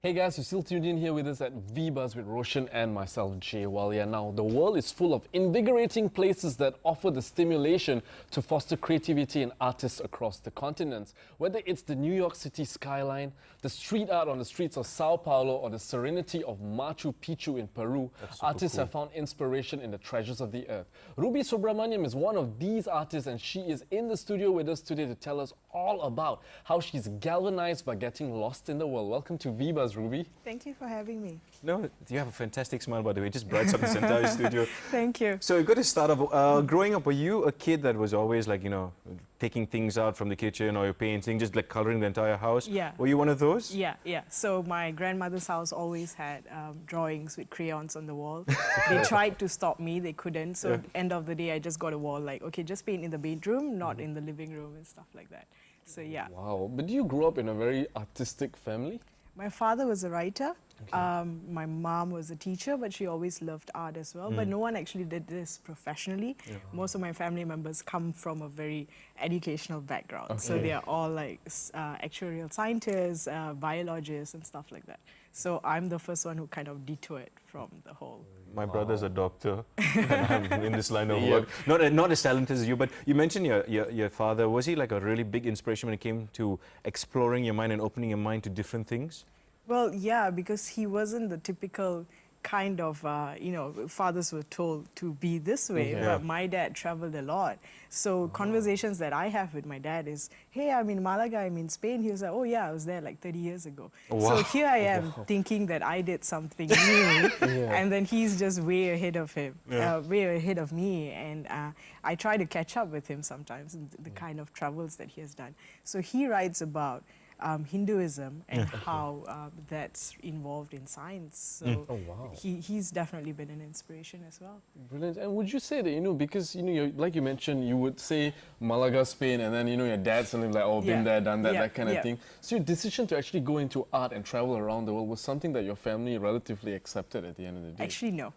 Hey guys, you're still tuned in here with us at VBuzz with Roshan and myself, Jay Walia. Now, the world is full of invigorating places that offer the stimulation to foster creativity in artists across the continents. Whether it's the New York City skyline, the street art on the streets of Sao Paulo, or the serenity of Machu Picchu in Peru, artists have found inspiration in the treasures of the earth. Ruby Subramaniam is one of these artists, and she is in the studio with us today to tell us all about how she's galvanized by getting lost in the world. Welcome to VBuzz, Ruby. Thank you for having me. No, you have a fantastic smile, by the way. It just brights up this entire studio. Thank you. So, got to start off. Growing up, were you a kid that was always like, taking things out from the kitchen or your painting, just like coloring the entire house? Yeah. Were you one of those? Yeah. So my grandmother's house always had drawings with crayons on the wall. They tried to stop me, they couldn't. So at the end of the day, I just got a wall like, okay, just paint in the bedroom, not in the living room and stuff like that. So yeah. Wow, but you grew up in a very artistic family? My father was a writer. My mom was a teacher, but she always loved art as well. But no one actually did this professionally. Most of my family members come from a very educational background. So they are all like actuarial scientists, biologists and stuff like that. So I'm the first one who kind of detoured from the whole. My brother's a doctor, and I'm in this line of work. Not as talented as you, but you mentioned your father. Was he like a really big inspiration when it came to exploring your mind and opening your mind to different things? Well, yeah, because he wasn't the typical kind of, fathers were told to be this way, but my dad traveled a lot. So conversations that I have with my dad is, hey, I'm in Malaga, I'm in Spain. He was like, oh yeah, I was there like 30 years ago. So here I am thinking that I did something new, and then he's just way ahead of him, way ahead of me. And I try to catch up with him sometimes in the kind of travels that he has done. So he writes about Hinduism and how that's involved in science. So he's definitely been an inspiration as well. Brilliant. And would you say that, because, like you mentioned, you would say Malaga, Spain, and then, your dad's something like, oh, been there, done that, that kind of thing. So your decision to actually go into art and travel around the world was something that your family relatively accepted at the end of the day? Actually, no.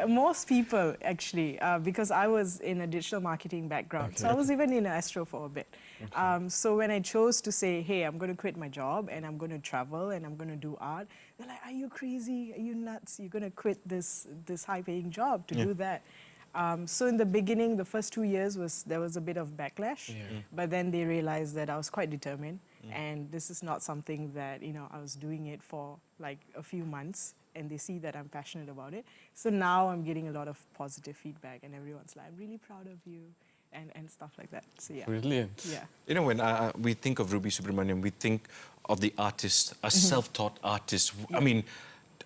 Most people, actually, because I was in a digital marketing background. So I was even in Astro for a bit. So when I chose to say, hey, I'm going to quit my job and I'm going to travel and I'm going to do art, they're like, are you crazy? Are you nuts? You're going to quit this high-paying job to do that. So in the beginning, the first 2 years, there was a bit of backlash. But then they realized that I was quite determined. And this is not something that, I was doing it for like a few months. And they see that I'm passionate about it. So now I'm getting a lot of positive feedback. And everyone's like, I'm really proud of you. And stuff like that. So yeah. Brilliant. Yeah. When we think of Ruby Subramaniam, we think of the artist, a self-taught artist. I mean,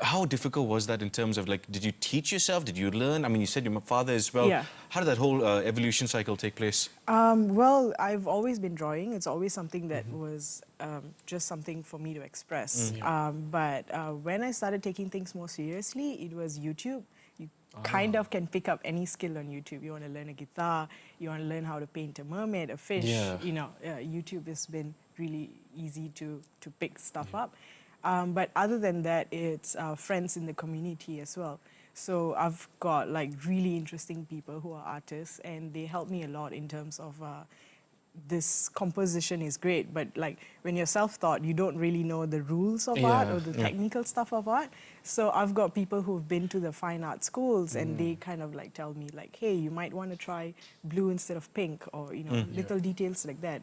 how difficult was that in terms of, like, did you teach yourself? Did you learn? I mean, you said your father as well. Yeah. How did that whole evolution cycle take place? Well, I've always been drawing. It's always something that was just something for me to express. But when I started taking things more seriously, it was YouTube. You kind of can pick up any skill on YouTube. You want to learn a guitar, you want to learn how to paint a mermaid, a fish, YouTube has been really easy to pick stuff up. But other than that, it's friends in the community as well. So I've got like really interesting people who are artists, and they help me a lot in terms of this composition is great, but like when you're self-taught, you don't really know the rules of art or the technical stuff of art. So I've got people who've been to the fine art schools, and they kind of like tell me like, hey, you might want to try blue instead of pink, or little details like that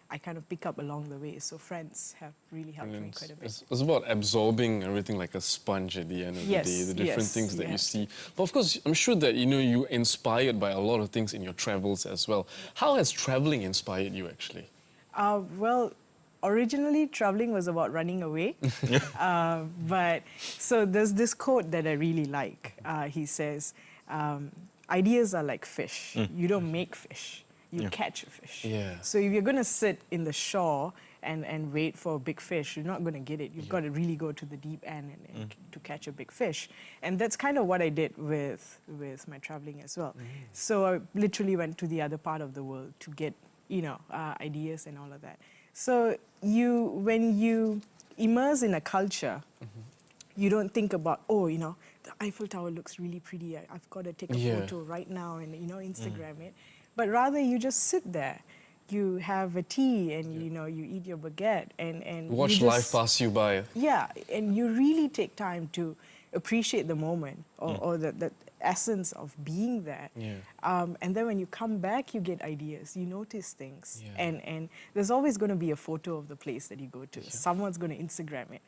I kind of pick up along the way. So friends have really helped me quite a bit. It's about absorbing everything like a sponge at the end of the day, the different things that you see. But of course, I'm sure that you're inspired by a lot of things in your travels as well. How has traveling inspired you actually? Well, originally traveling was about running away. But so there's this quote that I really like. He says, ideas are like fish. You don't make fish. You catch a fish. So if you're going to sit in the shore and wait for a big fish, you're not going to get it. You've got to really go to the deep end and to catch a big fish. And that's kind of what I did with my traveling as well. So I literally went to the other part of the world to get, ideas and all of that. So when you immerse in a culture, you don't think about, the Eiffel Tower looks really pretty. I've got to take a photo right now and, Instagram it. But rather you just sit there you have a tea and you know you eat your baguette and Watch you life pass you by. Yeah, and you really take time to appreciate the moment or the essence of being there. Yeah. And then when you come back, you get ideas, you notice things. Yeah. And there's always going to be a photo of the place that you go to. Someone's going to Instagram it.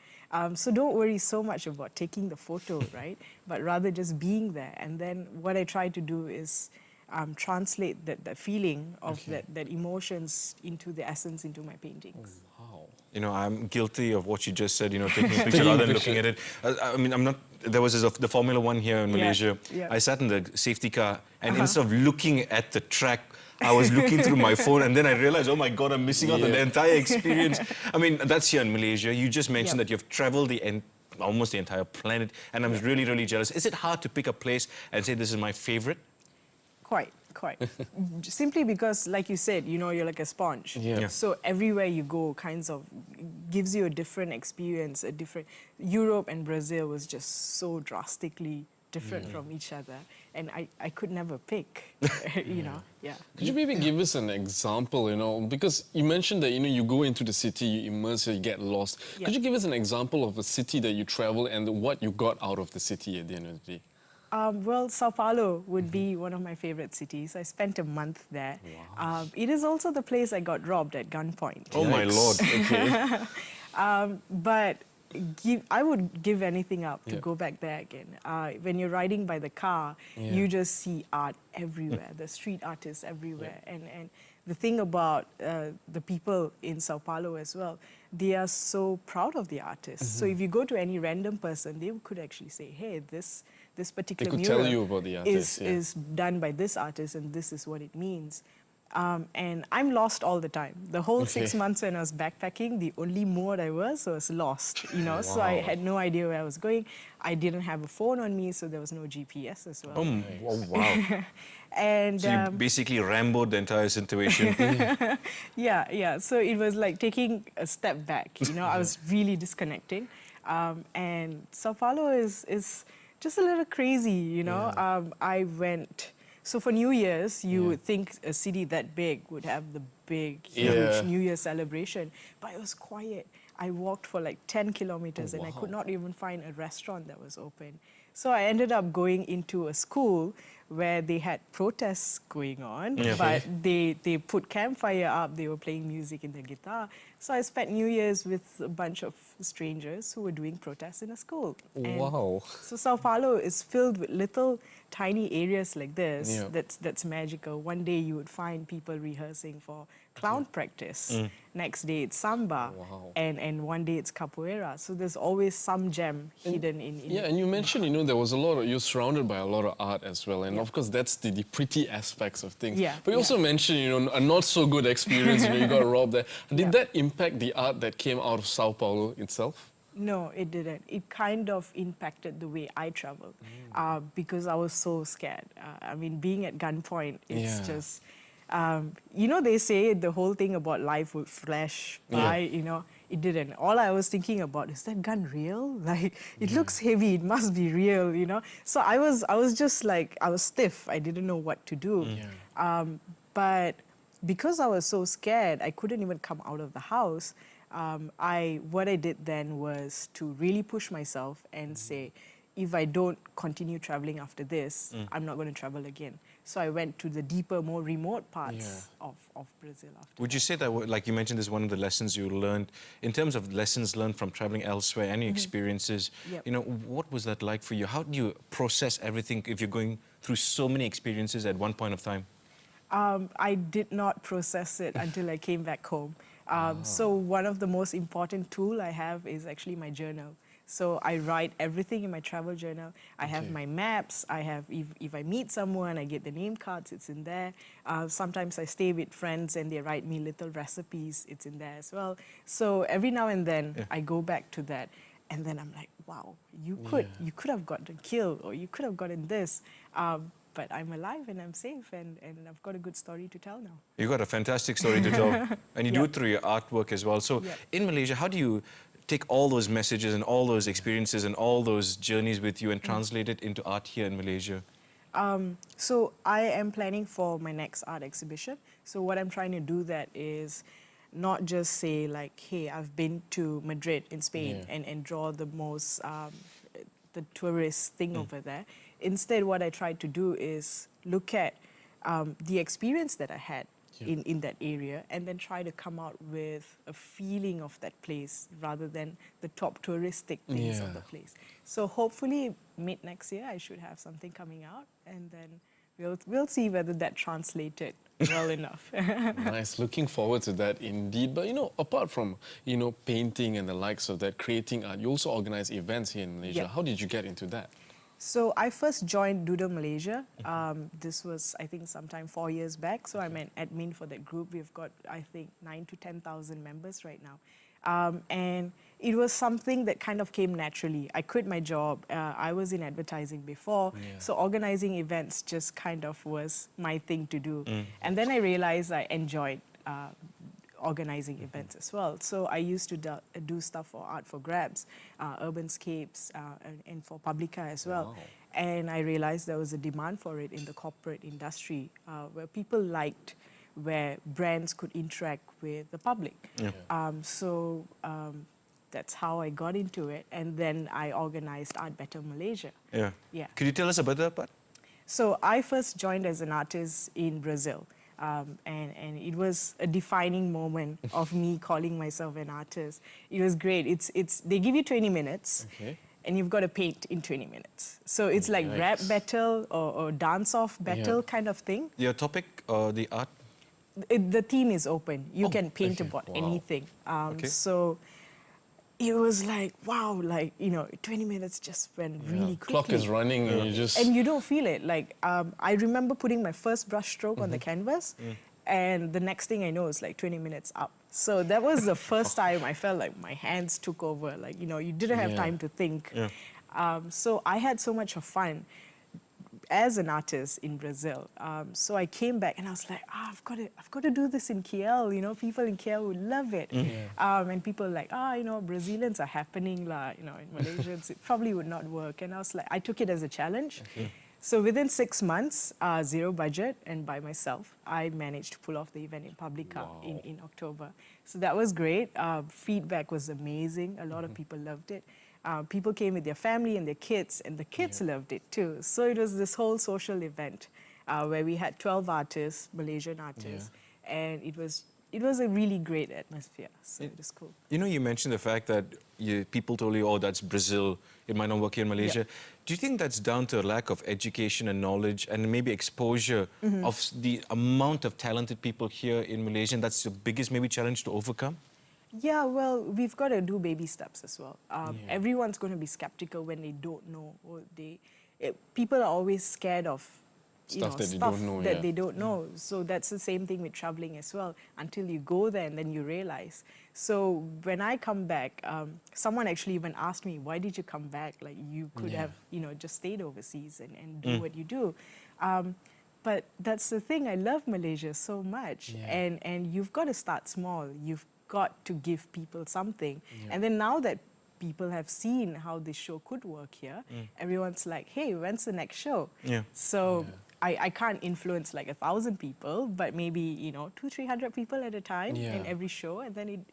So don't worry so much about taking the photo, right? But rather just being there. And then what I try to do is translate that feeling of that emotions into the essence into my paintings. Wow. You know, I'm guilty of what you just said, you know, taking a picture rather than looking at it. I mean, I'm not, there was the Formula One here in Malaysia. Yeah. I sat in the safety car and instead of looking at the track, I was looking through my phone and then I realized, oh my God, I'm missing out on the entire experience. I mean, that's here in Malaysia. You just mentioned that you've traveled almost the entire planet and I'm really, really jealous. Is it hard to pick a place and say, this is my favorite? Quite. Simply because, like you said, you know, you're like a sponge. Yeah. So everywhere you go kinds of gives you a different experience, a different... Europe and Brazil was just so drastically different from each other. And I could never pick, you know, Could you maybe give us an example, you know, because you mentioned that, you know, you go into the city, you immerse, you get lost. Yeah. Could you give us an example of a city that you travel and what you got out of the city at the end of the day? Well, Sao Paulo would be one of my favorite cities. I spent a month there. Wow. It is also the place I got robbed at gunpoint. Oh my Lord. Okay. But I would give anything up to go back there again. When you're riding by the car, you just see art everywhere, the street artists everywhere. And the thing about the people in Sao Paulo as well, they are so proud of the artists. So if you go to any random person, they could actually say, hey, this particular They could mural tell you about the artist, is done by this artist and this is what it means. And I'm lost all the time. The whole 6 months when I was backpacking, the only mode I was lost, you know. So I had no idea where I was going. I didn't have a phone on me, so there was no GPS as well. Oh, wow. And So you basically Rambo'd the entire situation. yeah. So it was like taking a step back, you know. I was really disconnecting. And Sao Paulo is just a little crazy, you know. I went... So for New Year's, you would think a city that big would have the big, huge New Year celebration. But it was quiet. I walked for like 10 kilometers and I could not even find a restaurant that was open. So I ended up going into a school where they had protests going on, but they put campfire up, they were playing music in their guitar. So I spent New Year's with a bunch of strangers who were doing protests in a school. And wow. so Sao Paulo is filled with little tiny areas like this that's magical. One day you would find people rehearsing for clown practice. Next day it's samba, and one day it's capoeira. So there's always some gem hidden in and you mentioned, you know, there was a lot of, you're surrounded by a lot of art as well, and of course that's the pretty aspects of things. But you also mentioned, you know, a not so good experience, you know, you got robbed there. Did that impact the art that came out of Sao Paulo itself? No, it didn't. It kind of impacted the way I traveled because I was so scared. I mean, being at gunpoint, it's just... you know, they say the whole thing about life would flash by, you know, it didn't. All I was thinking about, is that gun real? Like, it looks heavy, it must be real, you know? So I was just like, I was stiff. I didn't know what to do. But because I was so scared, I couldn't even come out of the house. What I did then was to really push myself and say, if I don't continue traveling after this, I'm not going to travel again. So I went to the deeper, more remote parts of Brazil after. Would you say that, like you mentioned, this is one of the lessons you learned, in terms of lessons learned from traveling elsewhere, any experiences, you know, what was that like for you? How do you process everything if you're going through so many experiences at one point of time? I did not process it until I came back home. So one of the most important tools I have is actually my journal. So I write everything in my travel journal. I have my maps. I have, if I meet someone, I get the name cards, it's in there. Sometimes I stay with friends and they write me little recipes, it's in there as well. So every now and then I go back to that. And then I'm like, wow, you could have gotten killed or you could have gotten this. But I'm alive and I'm safe and I've got a good story to tell now. You've got a fantastic story to tell. And you do it through your artwork as well. So in Malaysia, how do you take all those messages and all those experiences and all those journeys with you and translate it into art here in Malaysia? So I am planning for my next art exhibition. So what I'm trying to do that is not just say like, hey, I've been to Madrid in Spain and draw the most, the tourist thing over there. Instead, what I try to do is look at the experience that I had in that area and then try to come out with a feeling of that place rather than the top touristic things of the place. So hopefully mid next year I should have something coming out and then we'll see whether that translated well enough. Nice, looking forward to that indeed. But apart from painting and the likes of that, creating art, you also organize events here in Malaysia. How did you get into that? So I first joined Doodle Malaysia. This was, I think, sometime 4 years back. So I'm an admin for that group. We've got, I think, 9,000 to 10,000 members right now. And it was something that kind of came naturally. I quit my job. I was in advertising before. So organizing events just kind of was my thing to do. And then I realized I enjoyed organizing events as well. So I used to do stuff for Art for Grabs, Urbanscapes, and for Publica as well. Wow. And I realized there was a demand for it in the corporate industry where people liked where brands could interact with the public. That's how I got into it. And then I organized Art Better Malaysia. Yeah. Could you tell us about that part? So I first joined as an artist in Brazil. And it was a defining moment of me calling myself an artist. It was great. They give you 20 minutes, and you've got to paint in 20 minutes. So it's like rap battle or dance-off battle kind of thing. Your topic, the art? The theme is open. You can paint about anything. So it was like, wow, 20 minutes just went really quickly. Clock is running and you just... And you don't feel it. Like, I remember putting my first brush stroke on the canvas and the next thing I know is like 20 minutes up. So that was the first time I felt like my hands took over. Like, you didn't have time to think. So I had so much of fun as an artist in Brazil. So I came back and I was like, I've got to do this in KL. People in KL would love it. And people were like, Brazilians are happening, in Malaysians, it probably would not work. And I was like, I took it as a challenge. So within 6 months, zero budget, and by myself, I managed to pull off the event in Publica in October. So that was great. Feedback was amazing. A lot of people loved it. People came with their family and their kids, and the kids loved it too. So it was this whole social event where we had 12 artists, Malaysian artists, and it was a really great atmosphere. So it was cool. You mentioned the fact that people told you, oh, that's Brazil, it might not work here in Malaysia. Do you think that's down to a lack of education and knowledge and maybe exposure of the amount of talented people here in Malaysia, and that's the biggest maybe challenge to overcome? Yeah, well, we've got to do baby steps as well. Everyone's going to be skeptical when they don't know. Or people are always scared of stuff that they don't know. So that's the same thing with traveling as well. Until you go there and then you realize. So when I come back, someone actually even asked me, why did you come back? Like you could have, just stayed overseas and do what you do. But that's the thing. I love Malaysia so much. And you've got to start small. You've got to give people something. And then now that people have seen how this show could work here, everyone's like, hey, when's the next show? So I can't influence like 1,000 people, but maybe 200-300 people at a time in every show, and then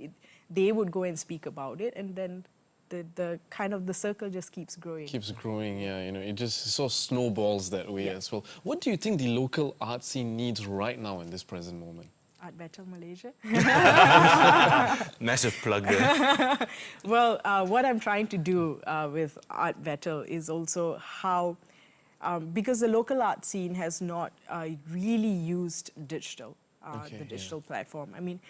they would go and speak about it, and then the kind of the circle just keeps growing. Keeps growing, it just sort of snowballs that way as well. What do you think the local art scene needs right now in this present moment? Art Better Malaysia. Massive plug there. Well, what I'm trying to do with Art Better is also how, because the local art scene has not really used digital, the digital platform. I mean,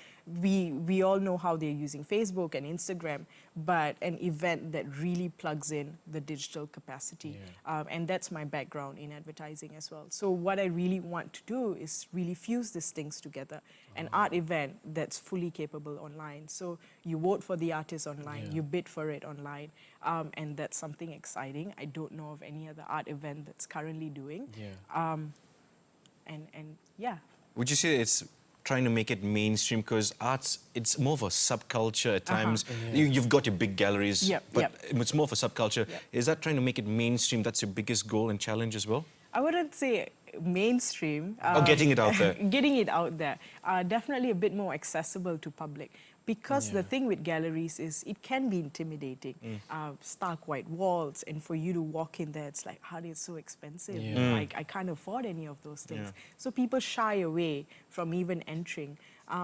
we all know how they're using Facebook and Instagram, but an event that really plugs in the digital capacity. And that's my background in advertising as well. So what I really want to do is really fuse these things together. An art event that's fully capable online. So you vote for the artist online, you bid for it online, and that's something exciting. I don't know of any other art event that's currently doing. And yeah. Would you say it's trying to make it mainstream, because arts, it's more of a subculture at times. You've got your big galleries, but it's more of a subculture. Is that trying to make it mainstream? That's your biggest goal and challenge as well? I wouldn't say mainstream. Getting it out there. Getting it out there. Definitely a bit more accessible to public. Because the thing with galleries is it can be intimidating. Stark white walls, and for you to walk in there, it's like, it's so expensive. You know, I can't afford any of those things. So people shy away from even entering.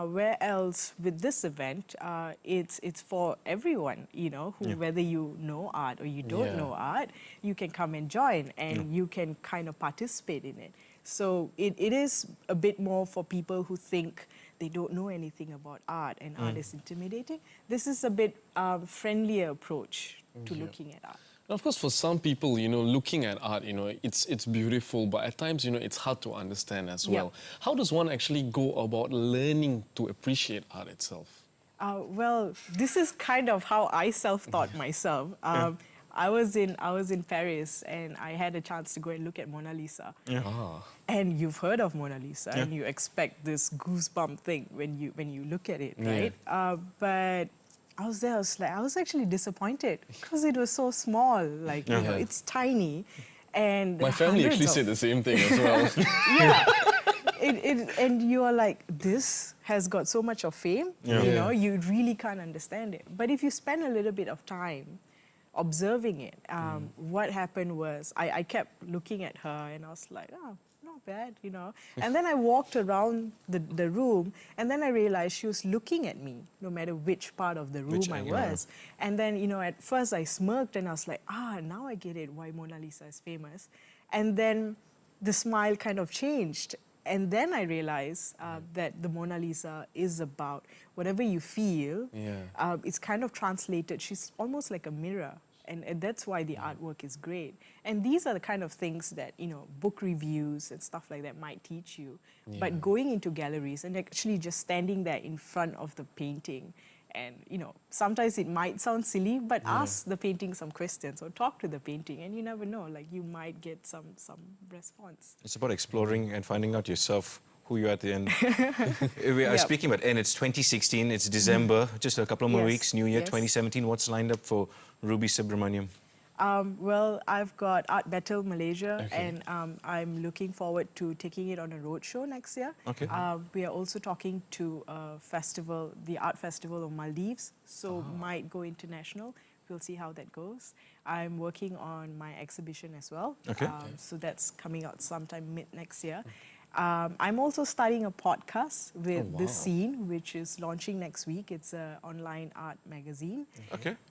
Where else with this event, it's for everyone, you know, whether you know art or you don't know art, you can come and join, and you can kind of participate in it. So it is a bit more for people who think they don't know anything about art and art is intimidating. This is a bit friendlier approach to looking at art. And of course, for some people, you know, looking at art, you know, it's beautiful, but at times, you know, it's hard to understand as well. How does one actually go about learning to appreciate art itself? Well, this is kind of how I self-taught myself. I was in Paris, and I had a chance to go and look at Mona Lisa. And you've heard of Mona Lisa, and you expect this goosebump thing when you look at it, right? But I was there. I was actually disappointed because it was so small. Like, you know, it's tiny, and my family actually said the same thing as well. And you are like, this has got so much of fame. You know, you really can't understand it. But if you spend a little bit of time observing it, what happened was I kept looking at her, and I was like, oh, not bad, you know. And then I walked around the room, and then I realized she was looking at me, no matter which part of the room I was. And then, you know, at first I smirked, and I was like, now I get it, why Mona Lisa is famous. And then the smile kind of changed. And then I realized that the Mona Lisa is about whatever you feel. It's kind of translated. She's almost like a mirror. And that's why the artwork is great. And these are the kind of things that, you know, book reviews and stuff like that might teach you. But going into galleries and actually just standing there in front of the painting, and, you know, sometimes it might sound silly, but ask the painting some questions or talk to the painting, and you never know, like, you might get some response. It's about exploring and finding out yourself, who you are at the end. We are speaking about, and it's 2016, it's December, just a couple more weeks, New Year 2017. What's lined up for Ruby Subramaniam? Well, I've got Art Battle Malaysia, and I'm looking forward to taking it on a roadshow next year. We are also talking to a festival, the Art Festival of Maldives, so might go international. We'll see how that goes. I'm working on my exhibition as well, so that's coming out sometime mid next year. I'm also starting a podcast with The Scene, which is launching next week. It's an online art magazine.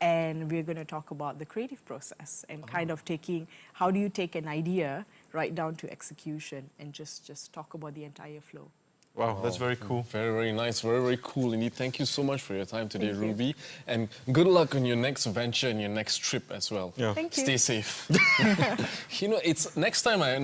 And we're going to talk about the creative process and kind of taking, how do you take an idea right down to execution and just talk about the entire flow. Wow, that's very cool. Very, very nice. Very, very cool indeed. Thank you so much for your time today, Ruby. And good luck on your next venture and your next trip as well. Thank you. Stay safe. You know, it's next time I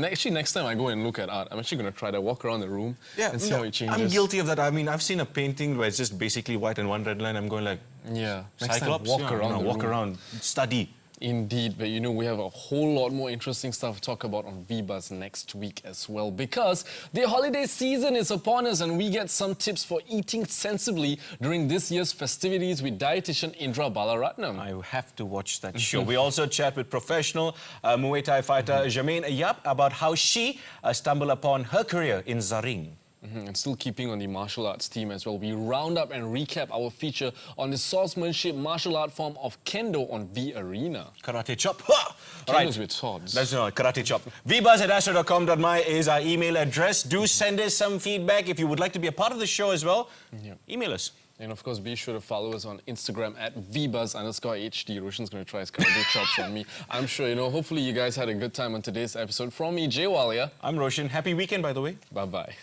go and look at art, I'm actually going to try to walk around the room and see how it changes. I'm guilty of that. I mean, I've seen a painting where it's just basically white and one red line. I'm going like, next Cyclops? time, walk around, study. Indeed, but you know, we have a whole lot more interesting stuff to talk about on VBuzz next week as well, because the holiday season is upon us and we get some tips for eating sensibly during this year's festivities with dietitian Indra Balaratnam. I have to watch that show. We also chat with professional Muay Thai fighter Jermaine Yap about how she stumbled upon her career in Zaring. And still keeping on the martial arts theme as well, we round up and recap our feature on the swordsmanship martial art form of Kendo on V Arena. Karate chop. Kendo's with swords. That's not karate chop. VBuzz@astro.com.my is our email address. Do send us some feedback. If you would like to be a part of the show as well, email us. And of course, be sure to follow us on Instagram at VBuzz_HD. Roshan's going to try his karate chops on me. I'm sure, you know, hopefully you guys had a good time on today's episode. From me, Walia. I'm Roshan. Happy weekend, by the way. Bye-bye.